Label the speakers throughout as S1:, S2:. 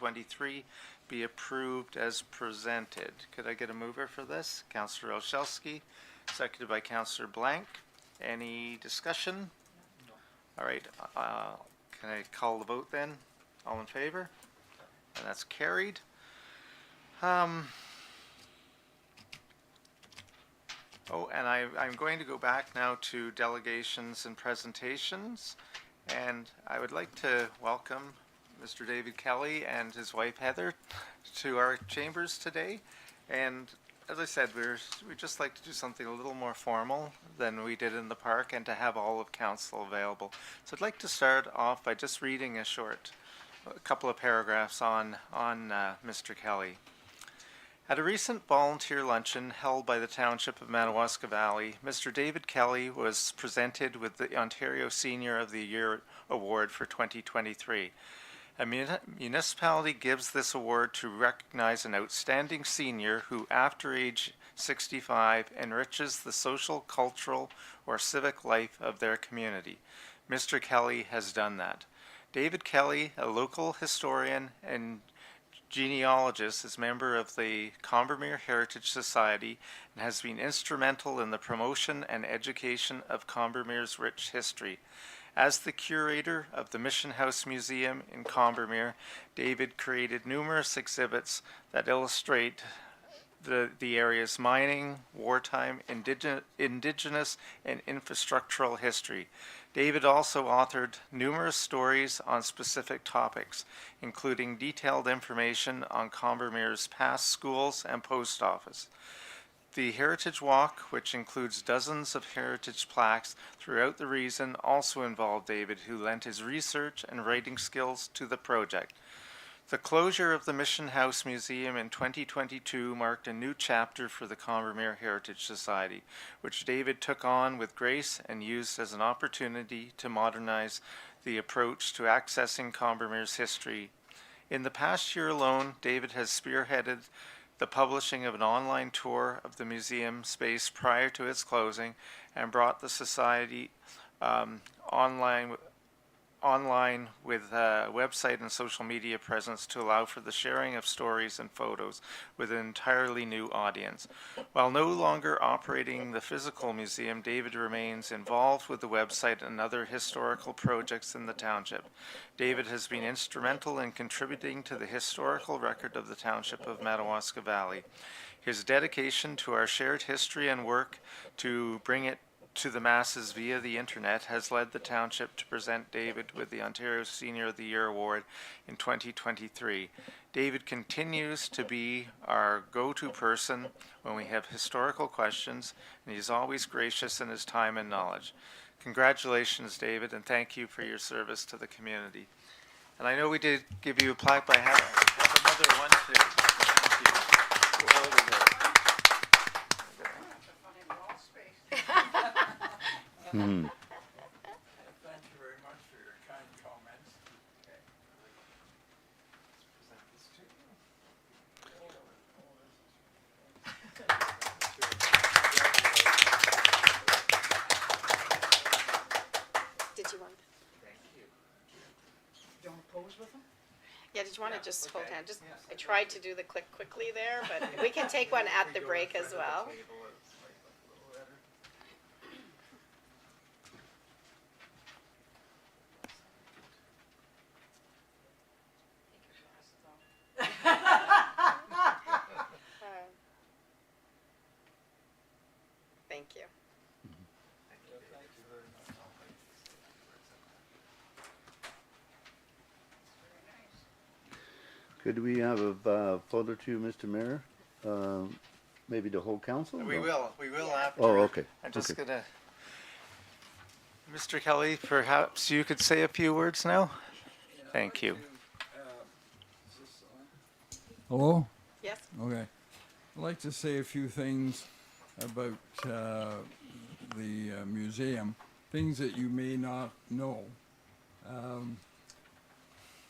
S1: 2023 be approved as presented. Could I get a mover for this? Councillor Olszewski, seconded by Councillor Blank. Any discussion? All right, can I call the vote then? All in favor? And that's carried. Oh, and I'm going to go back now to delegations and presentations, and I would like to welcome Mr. David Kelly and his wife Heather to our chambers today. And as I said, we'd just like to do something a little more formal than we did in the park and to have all of council available. So I'd like to start off by just reading a couple of paragraphs on Mr. Kelly. At a recent volunteer luncheon held by the Township of Madawaska Valley, Mr. David Kelly was presented with the Ontario Senior of the Year Award for 2023. A municipality gives this award to recognize an outstanding senior who, after age 65, enriches the social, cultural, or civic life of their community. Mr. Kelly has done that. David Kelly, a local historian and genealogist, is member of the Combermere Heritage Society and has been instrumental in the promotion and education of Combermere's rich history. As the curator of the Mission House Museum in Combermere, David created numerous exhibits that illustrate the area's mining, wartime, indigenous, and infrastructural history. David also authored numerous stories on specific topics, including detailed information on Combermere's past schools and post office. The Heritage Walk, which includes dozens of heritage plaques throughout the region, also involved David, who lent his research and writing skills to the project. The closure of the Mission House Museum in 2022 marked a new chapter for the Combermere Heritage Society, which David took on with grace and used as an opportunity to modernize the approach to accessing Combermere's history. In the past year alone, David has spearheaded the publishing of an online tour of the museum space prior to its closing and brought the society online with a website and social media presence to allow for the sharing of stories and photos with an entirely new audience. While no longer operating the physical museum, David remains involved with the website and other historical projects in the township. David has been instrumental in contributing to the historical record of the Township of Madawaska Valley. His dedication to our shared history and work to bring it to the masses via the internet has led the township to present David with the Ontario Senior of the Year Award in 2023. David continues to be our go-to person when we have historical questions, and he's always gracious in his time and knowledge. Congratulations, David, and thank you for your service to the community. And I know we did give you a plaque, but I have another one too. Thank you. Over there.
S2: Mm-hmm.
S3: Thank you very much for your kind comments.
S4: Did you want?
S1: Thank you.
S3: Do you want to pose with them?
S4: Yeah, did you want to just hold
S1: okay.
S4: hand? Just
S1: Yes.
S4: I tried to do the click quickly there, but we can take one at the break as well. Thank you.
S2: Could we have a photo too, Mr. Mayor? Maybe the whole council?
S1: We
S2: No?
S1: will after.
S2: Oh, okay.
S1: I'm just
S2: Okay.
S1: gonna, Mr. Kelly, perhaps you could say a few words now? Thank you.
S3: Hello?
S4: Yes.
S3: Okay. I'd like to say a few things about the museum, things that you may not know.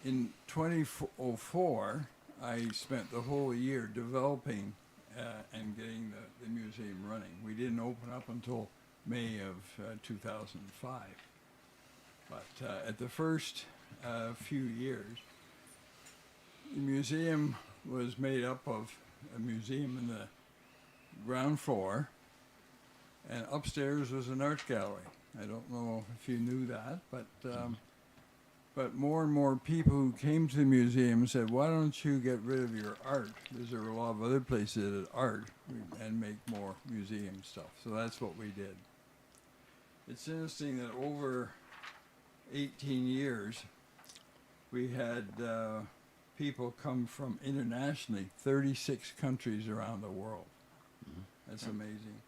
S3: In 2004, I spent the whole year developing and getting the museum running. We didn't open up until May of 2005. But at the first few years, the museum was made up of a museum in the ground floor, and upstairs was an art gallery. I don't know if you knew that, but more and more people who came to the museum said, "Why don't you get rid of your art? Because there were a lot of other places that had art and make more museum stuff." So that's what we did. It's interesting that over 18 years, we had people come from internationally, 36 countries around the world. That's amazing.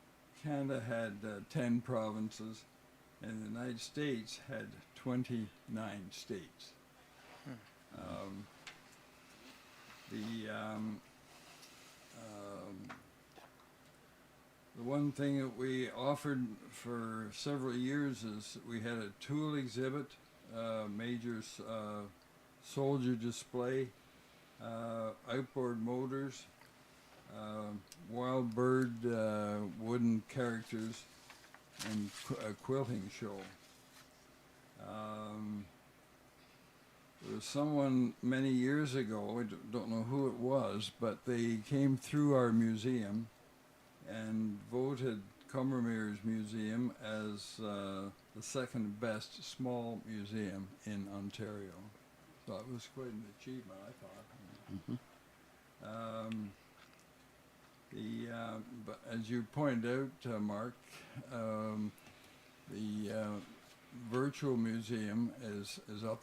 S3: Canada had 10 provinces, and the United States had 29 states. The one thing that we offered for several years is we had a tool exhibit, major soldier display, outboard motors, wild bird wooden characters, and a quilting show. There was someone many years ago, I don't know who it was, but they came through our museum and voted Combermere's museum as the second best small museum in Ontario. So it was quite an achievement, I thought. But as you pointed out, Mark, the virtual museum is up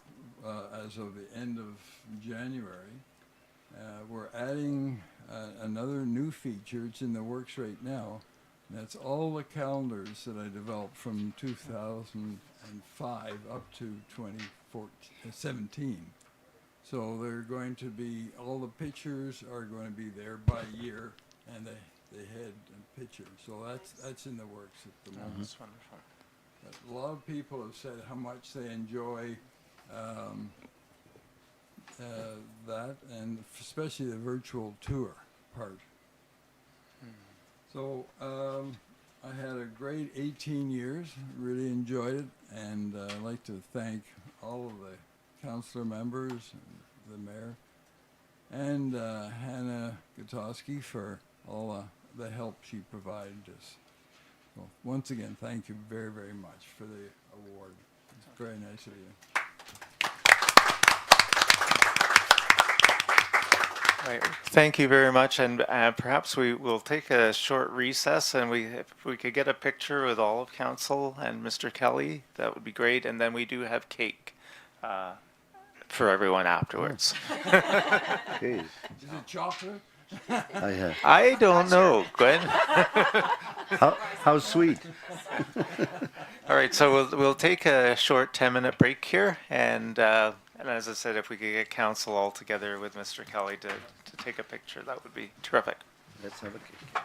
S3: as of the end of January. We're adding another new feature. It's in the works right now. And that's all the calendars that I developed from 2005 up to 2017. So they're going to be, all the pictures are going to be there by year, and the head and picture. So that's in the works at the moment.
S1: That's wonderful.
S3: But a lot of people have said how much they enjoy that, and especially the virtual tour part. So I had a great 18 years, really enjoyed it, and I'd like to thank all of the councillor members, and the mayor, and Hannah Gutowski for all the help she provided us. So once again, thank you very, very much for the award. It's very nice of you.
S1: Right. Thank you very much, and perhaps we will take a short recess, and if we could get a picture with all of council and Mr. Kelly, that would be great. And then we do have cake for everyone afterwards.
S2: Okay,
S3: Is it chocolate?
S1: I don't know, Gwen.
S2: how sweet.
S1: All right, so we'll take a short 10-minute break here, and as I said, if we could get council all together with Mr. Kelly to take a picture, that would be terrific.
S2: Let's have a cake.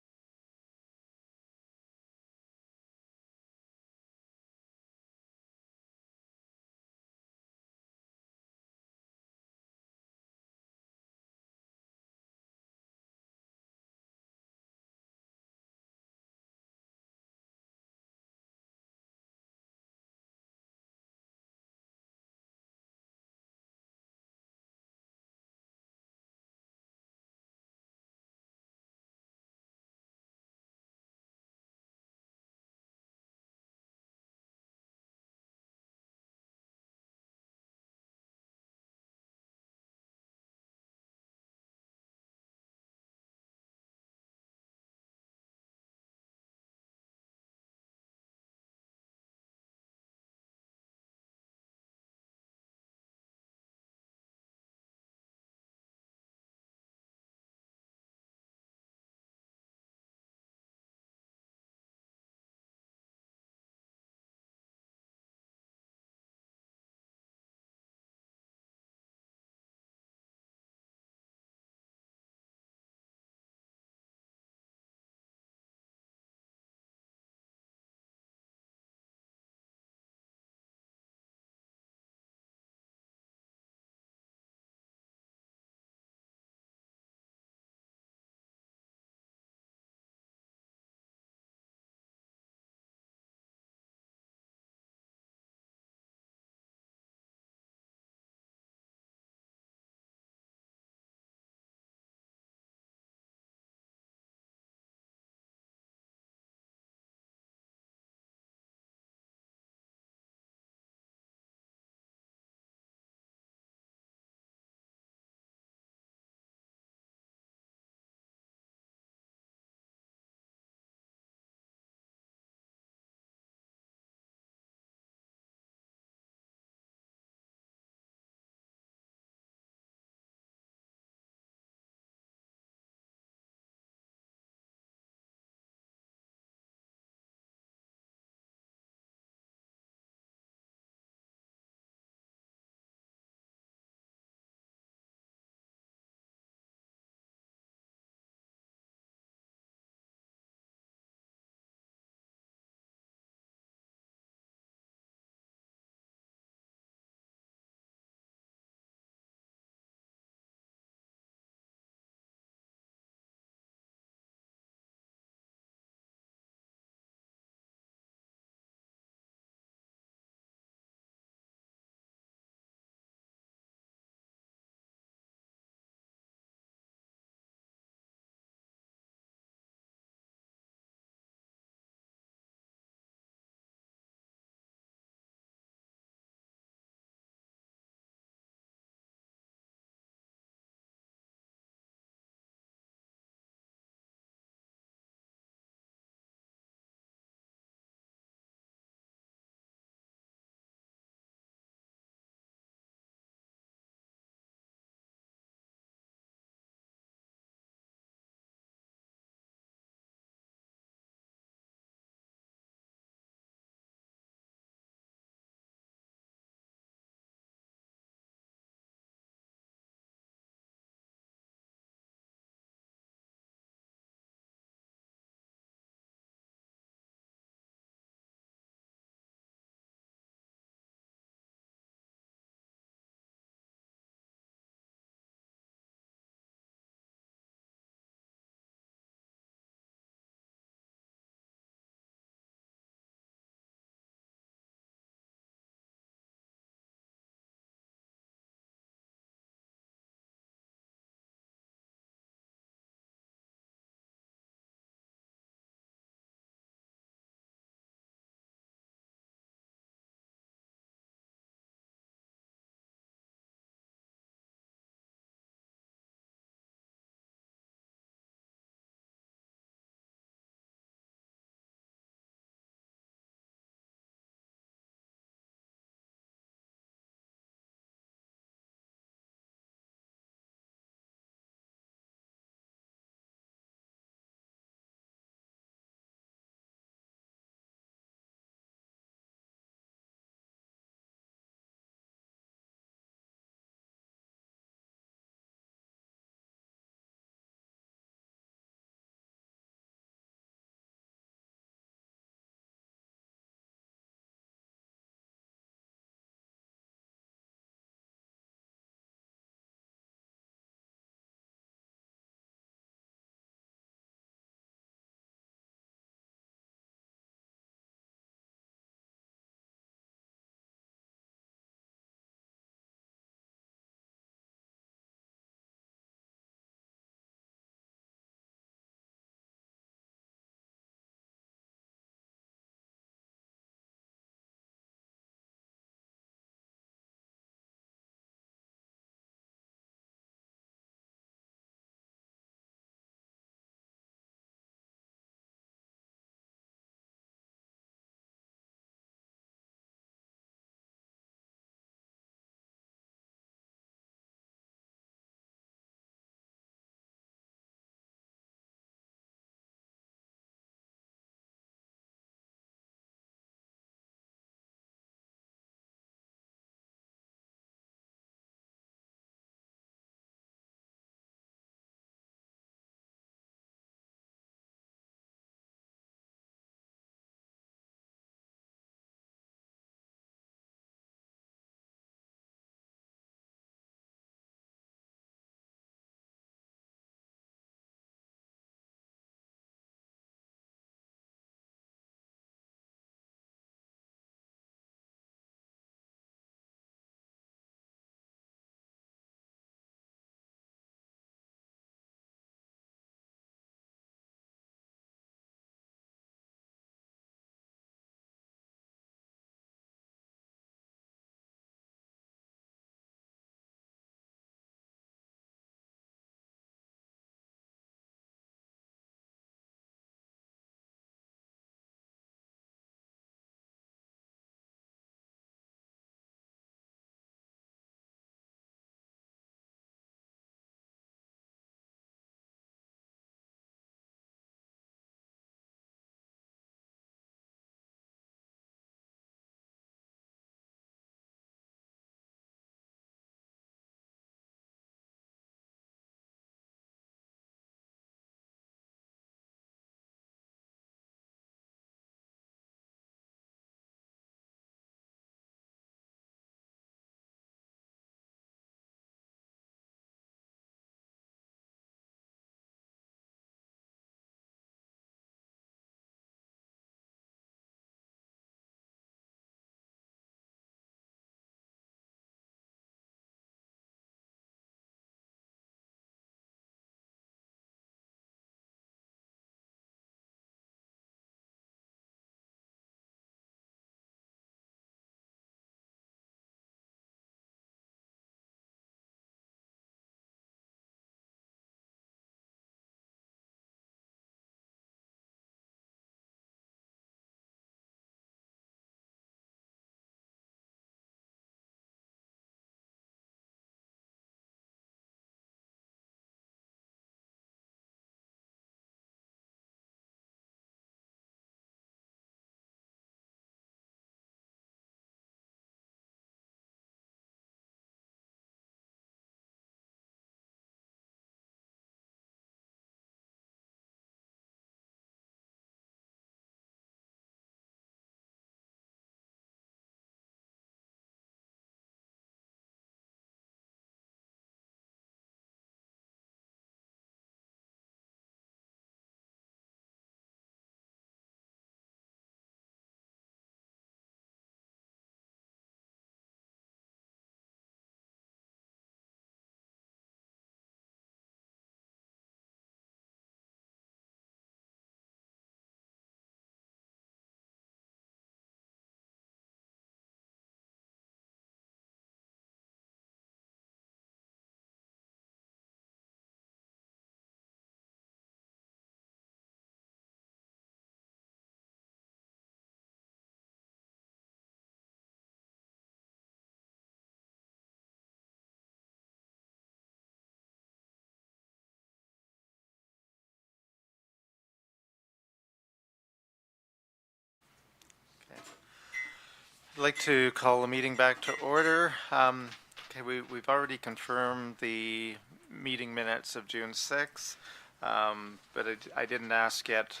S1: like to call the meeting back to order. Okay, we've already confirmed the meeting minutes of June 6th, but I didn't ask yet,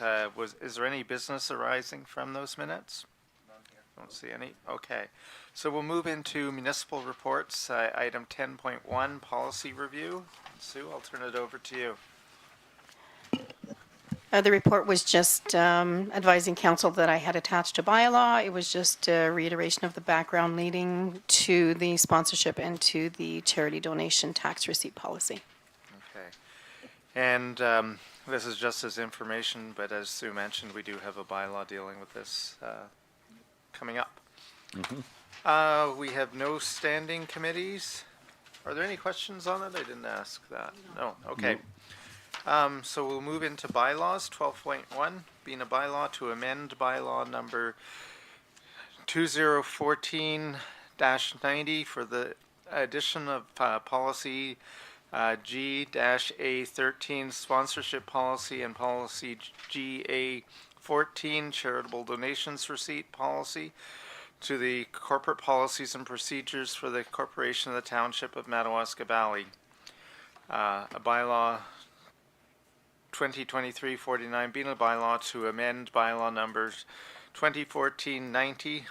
S1: is there any business arising from those minutes? Don't see any. Okay. So we'll move into municipal reports, item 10.1, policy review. Sue, I'll turn it over to you.
S4: The report was just advising council that I had attached a bylaw. It was just a reiteration of the background leading to the sponsorship and to the charity donation tax receipt policy.
S1: Okay. And this is just as information, but as Sue mentioned, we do have a bylaw dealing with this coming up. We have no standing committees. Are there any questions on it? I didn't ask that. No. Okay. So we'll move into bylaws. 12.1 being a bylaw to amend bylaw number 2014-90 for the addition of policy G-A13 sponsorship policy and policy GA14 charitable donations receipt policy to the corporate policies and procedures for the corporation of the township of Madawaska Valley. A bylaw 2023-49 being a bylaw to amend bylaw numbers 2014-90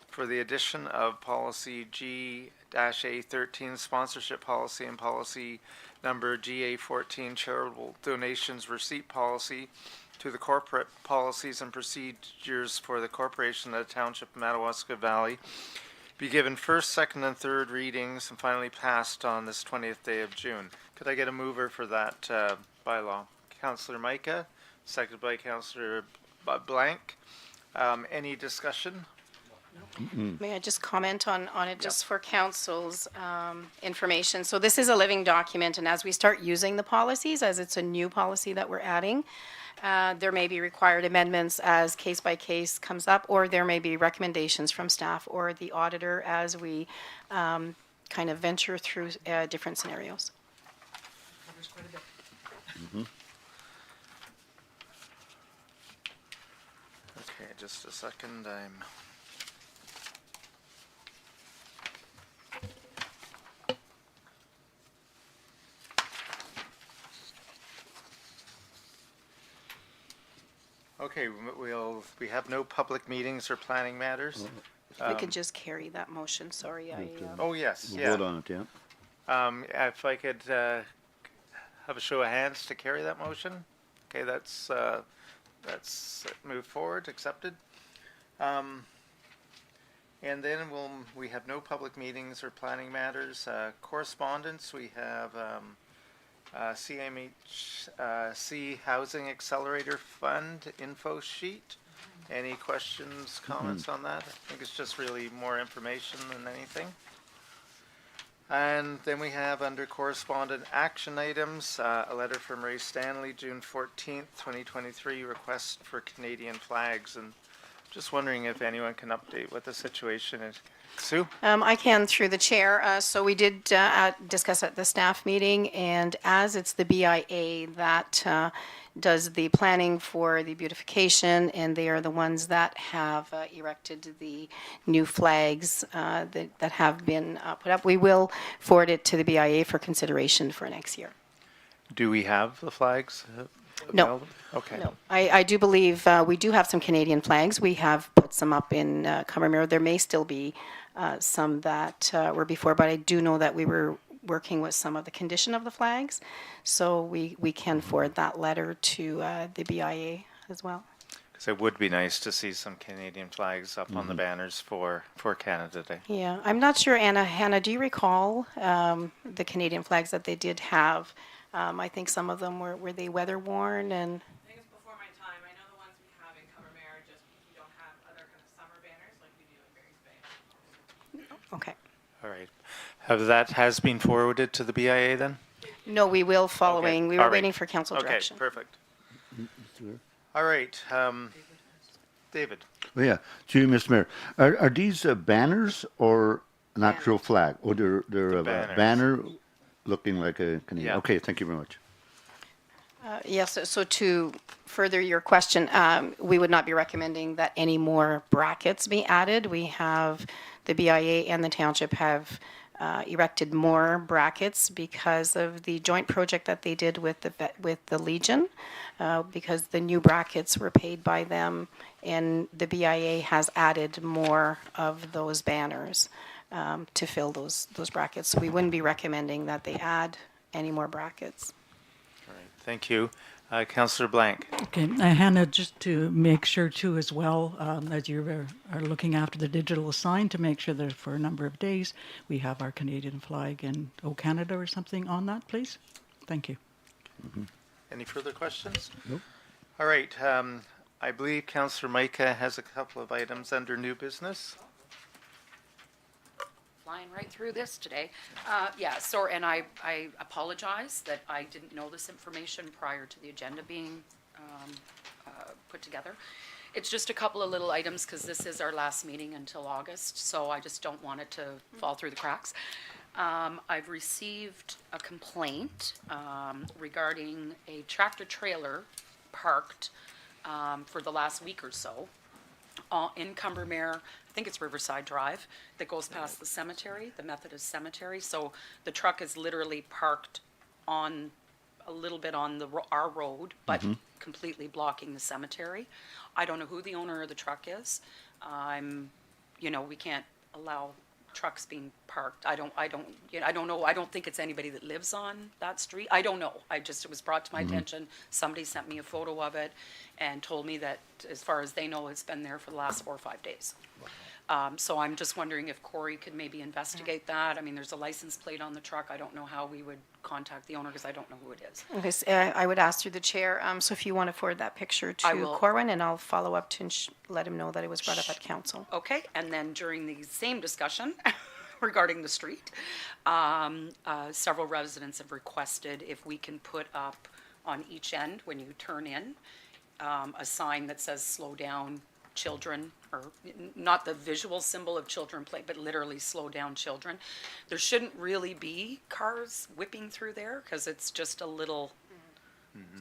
S1: for the addition of policy G-A13 sponsorship policy and policy number GA14 charitable donations receipt policy to the corporate policies and procedures for the corporation of the township of Madawaska Valley be given first, second, and third readings and finally passed on this 20th day of June. Could I get a mover for that bylaw? Councillor Micah, seconded by Councillor Blank. Any discussion?
S4: May I just comment on it just for council's information? So this is a living document, and as we start using the policies, as it's a new policy that we're adding, there may be required amendments as case by case comes up, or there may be recommendations from staff or the auditor as we kind of venture through different scenarios.
S1: Okay, just a second. Okay, we have no public meetings or planning matters.
S4: We could just carry that motion, sorry.
S1: Oh, yes,
S2: We'll
S1: yeah.
S2: vote on it, yeah.
S1: If I could have a show of hands to carry that motion. Okay, that's moved forward, accepted. And then we have no public meetings or planning matters. Correspondence, we have CMHC Housing Accelerator Fund info sheet. Any questions, comments on that? I think it's just really more information than anything. And then we have under correspondent action items, a letter from Ray Stanley, June 14th, 2023, request for Canadian flags. And just wondering if anyone can update what the situation is. Sue?
S4: I can through the chair. So we did discuss at the staff meeting, and as it's the BIA that does the planning for the beautification, and they are the ones that have erected the new flags that have been put up, we will forward it to the BIA for consideration for next year.
S1: Do we have the flags?
S4: No.
S1: available? Okay.
S4: No, I do believe we do have some Canadian flags. We have put some up in Comermere. There may still be some that were before, but I do know that we were working with some of the condition of the flags, so we can forward that letter to the BIA as well.
S1: Because it would be nice to see some Canadian flags up on the banners for Canada Day.
S4: Yeah, I'm not sure, Hannah, do you recall the Canadian flags that they did have? I think some of them were they weather worn and.
S5: I think it's before my time. I know the ones we have in Comermere, just we don't have other kind of summer banners like we do in Barry's Bay.
S4: Okay.
S1: All right. That has been forwarded to the BIA then?
S4: No, we will following.
S1: Okay,
S4: We were
S1: all right.
S4: waiting for council direction.
S1: Okay, perfect. All right. David?
S2: Oh, yeah, to you, Mr. Mayor. Are these banners or an actual flag? Or they're a
S1: banners.
S2: banner looking like a Canadian?
S1: Yeah.
S2: Okay, thank you very much.
S4: Yes, so to further your question, we would not be recommending that any more brackets be added. We have, the BIA and the township have erected more brackets because of the joint project that they did with the Legion, because the new brackets were paid by them, and the BIA has added more of those banners to fill those brackets. So we wouldn't be recommending that they add any more brackets.
S1: All right, thank you. Councillor Blank.
S6: Okay, Hannah, just to make sure too as well, as you are looking after the digital sign, to make sure that for a number of days we have our Canadian flag and O Canada or something on that, please. Thank you.
S1: Any further questions? Nope. All right, I believe Councillor Micah has a couple of items under new business.
S7: Flying right through this today. Yeah, sorry, and I apologize that I didn't know this information prior to the agenda being put together. It's just a couple of little items because this is our last meeting until August, so I just don't want it to fall through the cracks. I've received a complaint regarding a tractor trailer parked for the last week or so in Combermere. I think it's Riverside Drive, that goes past the cemetery, the Methodist cemetery. So the truck is literally parked on, a little bit on our road, but completely blocking the cemetery. I don't know who the owner of the truck is. We can't allow trucks being parked. I don't know. I don't think it's anybody that lives on that street. I don't know. It was brought to my attention. Somebody sent me a photo of it and told me that as far as they know, it's been there for the last 4 or 5 days. So I'm just wondering if Corey could maybe investigate that. I mean, there's a license plate on the truck. I don't know how we would contact the owner because I don't know who it is.
S4: Okay, so, I would ask through the chair, so if you want to forward that picture
S7: I
S4: to
S7: will.
S4: Corwin, and I'll follow up to let him know that it was brought up at council.
S7: Okay, and then during the same discussion regarding the street, several residents have requested if we can put up on each end when you turn in a sign that says slow down children, or not the visual symbol of children play, but literally slow down children. There shouldn't really be cars whipping through there because it's just a little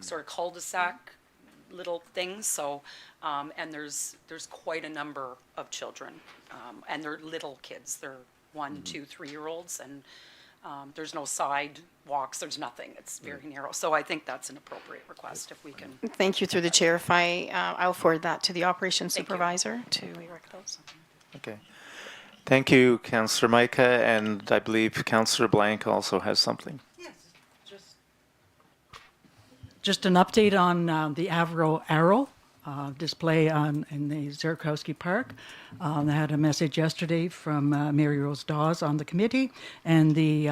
S7: sort of cul-de-sac little things. So, and there's quite a number of children, and they're little kids. They're 1, 2, 3-year-olds, and there's no sidewalks. There's nothing. It's very narrow. So I think that's an appropriate request if we can.
S4: Thank you through the chair. If I'll forward that to the operations
S7: Thank you.
S4: supervisor to erect those.
S1: Okay. Thank you, Councillor Micah, and I believe Councillor Blank also has something.
S6: Just an update on the Avro Arrow display in the Zurkowski Park. I had a message yesterday from Mary Rose Dawes on the committee, and the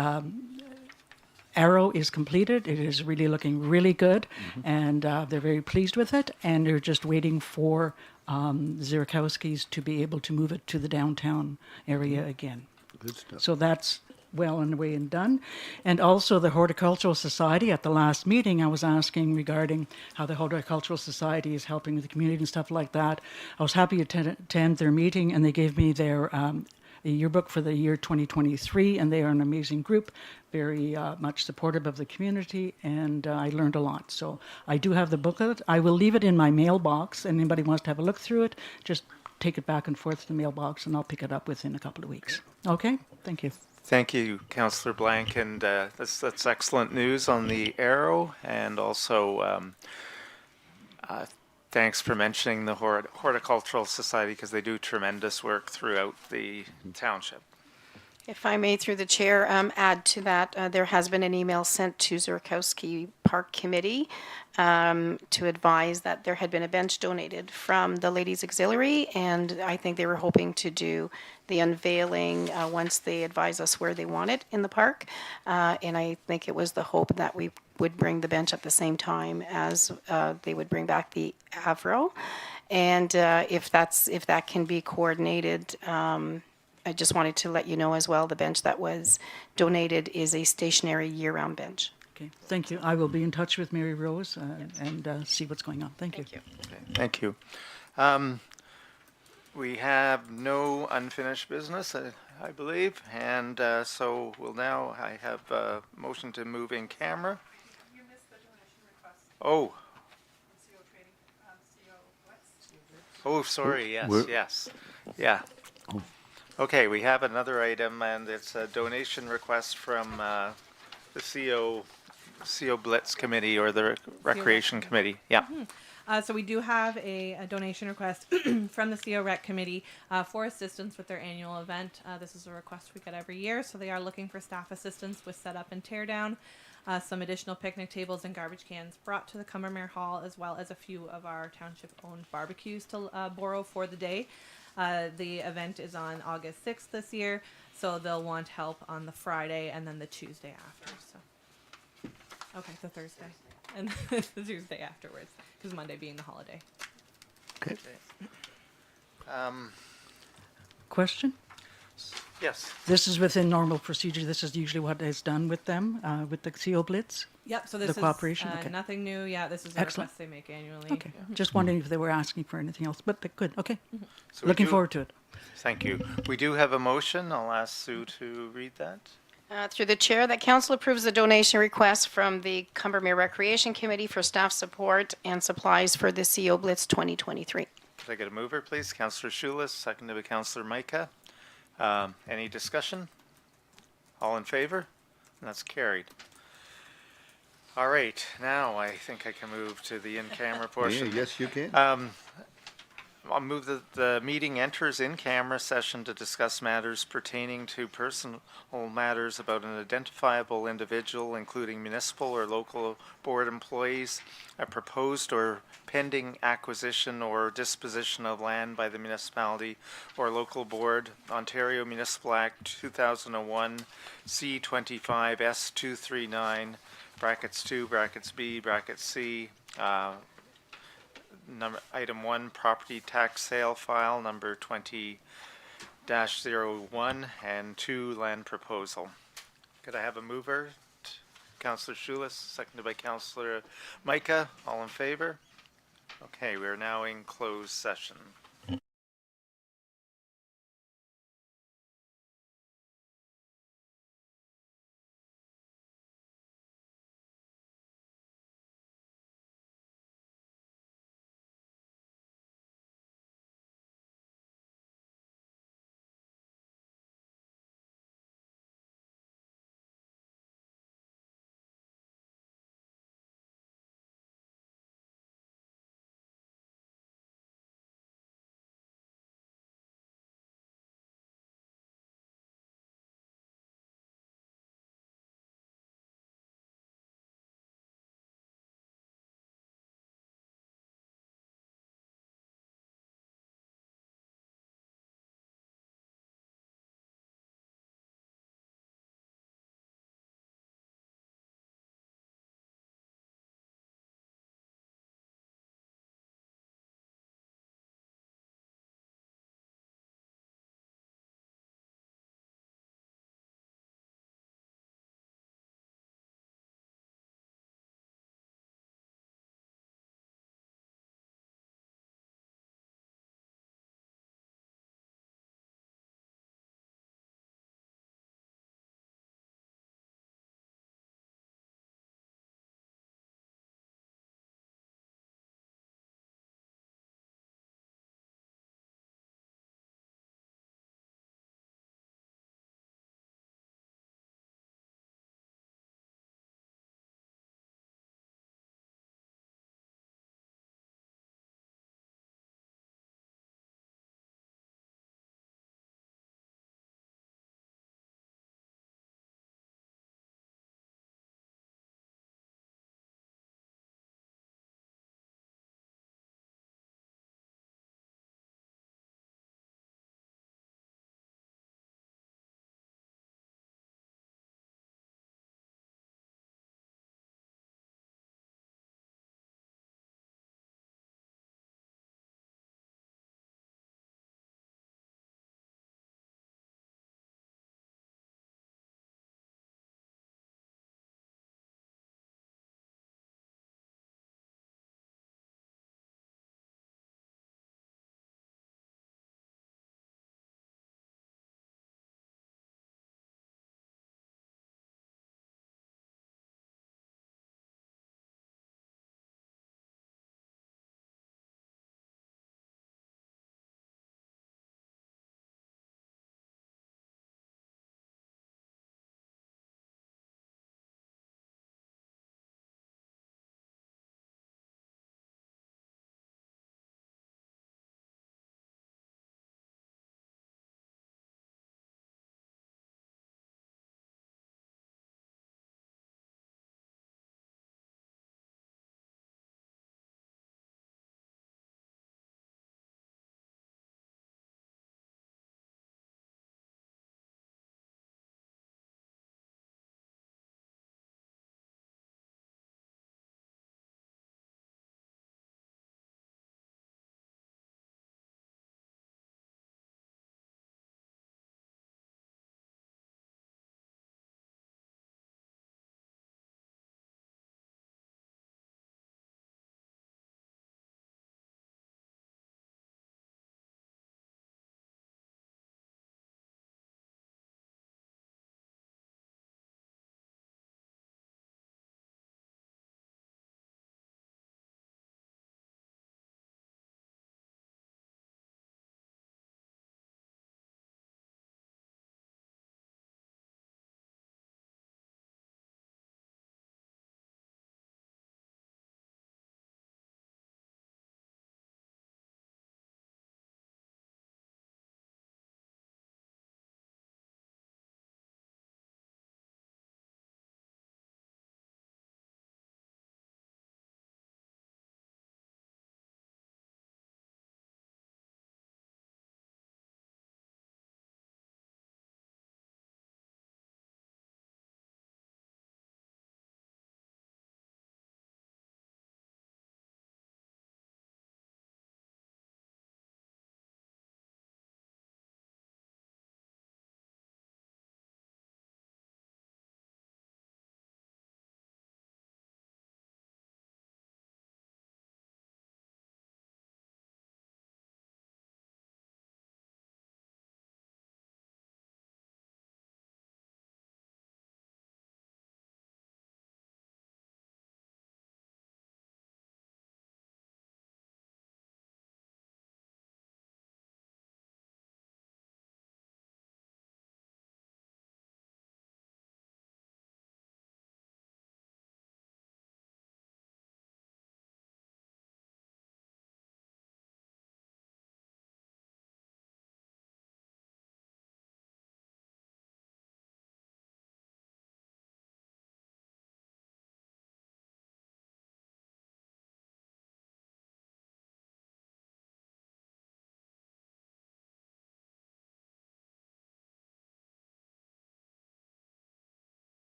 S6: arrow is completed. It is really looking really good, and they're very pleased with it, and they're just waiting for Zurkowski's to be able to move it to the downtown area again.
S2: Good stuff.
S6: So that's well on the way and done. And also the Horticultural Society, at the last meeting, I was asking regarding how the Horticultural Society is helping with the community and stuff like that. I was happy to attend their meeting, and they gave me their yearbook for the year 2023, and they are an amazing group, very much supportive of the community, and I learned a lot. So I do have the booklet. I will leave it in my mailbox, and anybody wants to have a look through it, just take it back and forth to the mailbox, and I'll pick it up within a couple of weeks. Okay? Thank you.
S1: Thank you, Councillor Blank, and that's excellent news on the Arrow, and also thanks for mentioning the Horticultural Society because they do tremendous work throughout the township.
S4: If I may, through the chair, add to that, there has been an email sent to Zurkowski Park Committee to advise that there had been a bench donated from the Ladies Auxiliary, and I think they were hoping to do the unveiling once they advise us where they want it in the park. And I think it was the hope that we would bring the bench at the same time as they would bring back the Avro. And if that can be coordinated, I just wanted to let you know as well, the bench that was donated is a stationary year-round bench.
S6: Okay, thank you. I will be in touch with Mary Rose and see what's going on. Thank you.
S4: Thank you.
S1: Okay, thank you. We have no unfinished business, I believe, and so I have a motion to move in camera.
S5: You missed the donation request.
S1: Oh,
S5: CO trading, CO Blitz.
S1: oh, sorry, yes,
S2: We're-
S1: yes, yeah. Okay, we have another item, and it's a donation request from the CO Blitz Committee or the Recreation Committee. Yeah.
S5: So we do have a donation request from the CO Rec Committee for assistance with their annual event. This is a request we get every year, so they are looking for staff assistance with setup and tear down, some additional picnic tables and garbage cans brought to the Cumbermere Hall, as well as a few of our township-owned barbecues to borrow for the day. The event is on August 6th this year, so they'll want help on the Friday and then the Tuesday after. So, okay, the Thursday and the Tuesday afterwards, because Monday being the holiday.
S2: Okay.
S6: Question?
S1: Yes.
S6: This is within normal procedure. This is usually what is done with them, with the CO Blitz?
S5: Yep. So this is
S6: cooperation? Okay.
S5: nothing new. Yeah, this is a
S6: Excellent.
S5: request they make annually.
S6: Okay. Just wondering if they were asking for anything else, but good. Okay.
S1: So we
S6: Looking
S1: do-
S6: forward to it.
S1: Thank you. We do have a motion. I'll ask Sue to read that.
S4: Through the chair, that council approves the donation request from the Cumbermere Recreation Committee for staff support and supplies for the CO Blitz 2023.
S1: Could I get a mover, please? Councillor Schulis, seconded by Councillor Micah. Any discussion? All in favor? That's carried. All right, now I think I can move to the in-camera
S2: Yeah,
S1: portion.
S2: yes, you can.
S1: I'll move that the meeting enters in-camera session to discuss matters pertaining to personal matters about an identifiable individual, including municipal or local board employees, a proposed or pending acquisition or disposition of land by the municipality or local board, Ontario Municipal Act 2001, C25 S239, brackets 2, brackets B, brackets C, item 1, property tax sale file number 20-01, and 2, land proposal. Could I have a mover? Councillor Schulis, seconded by Councillor Micah. All in favor? Okay, we are now in closed session.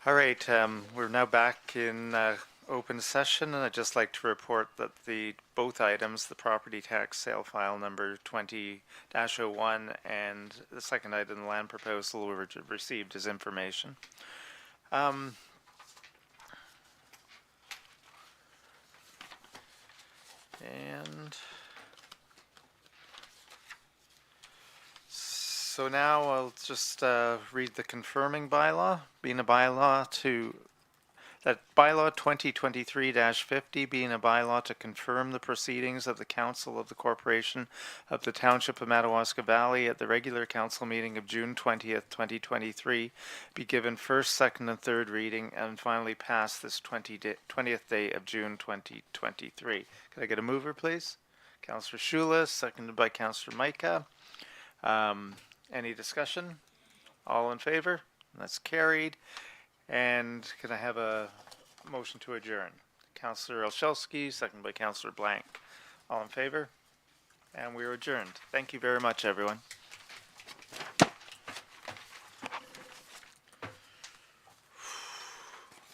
S1: All right, we're now back in open session, and I'd just like to report that both items, the property tax sale file number 20-01 and the second item, the land proposal, were received as information. And so now I'll just read the confirming bylaw, being a bylaw that bylaw 2023-50 being a bylaw to confirm the proceedings of the Council of the Corporation of the Township of Madawaska Valley at the regular council meeting of June 20th, 2023, be given first, second, and third reading, and finally pass this 20th day of June 2023. Could I get a mover, please? Councillor Shula, seconded by Councillor Micah. Any discussion? All in favor? That's carried. And can I have a motion to adjourn? Councillor Olszewski, seconded by Councillor Blank. All in favor? And we are adjourned. Thank you very much, everyone.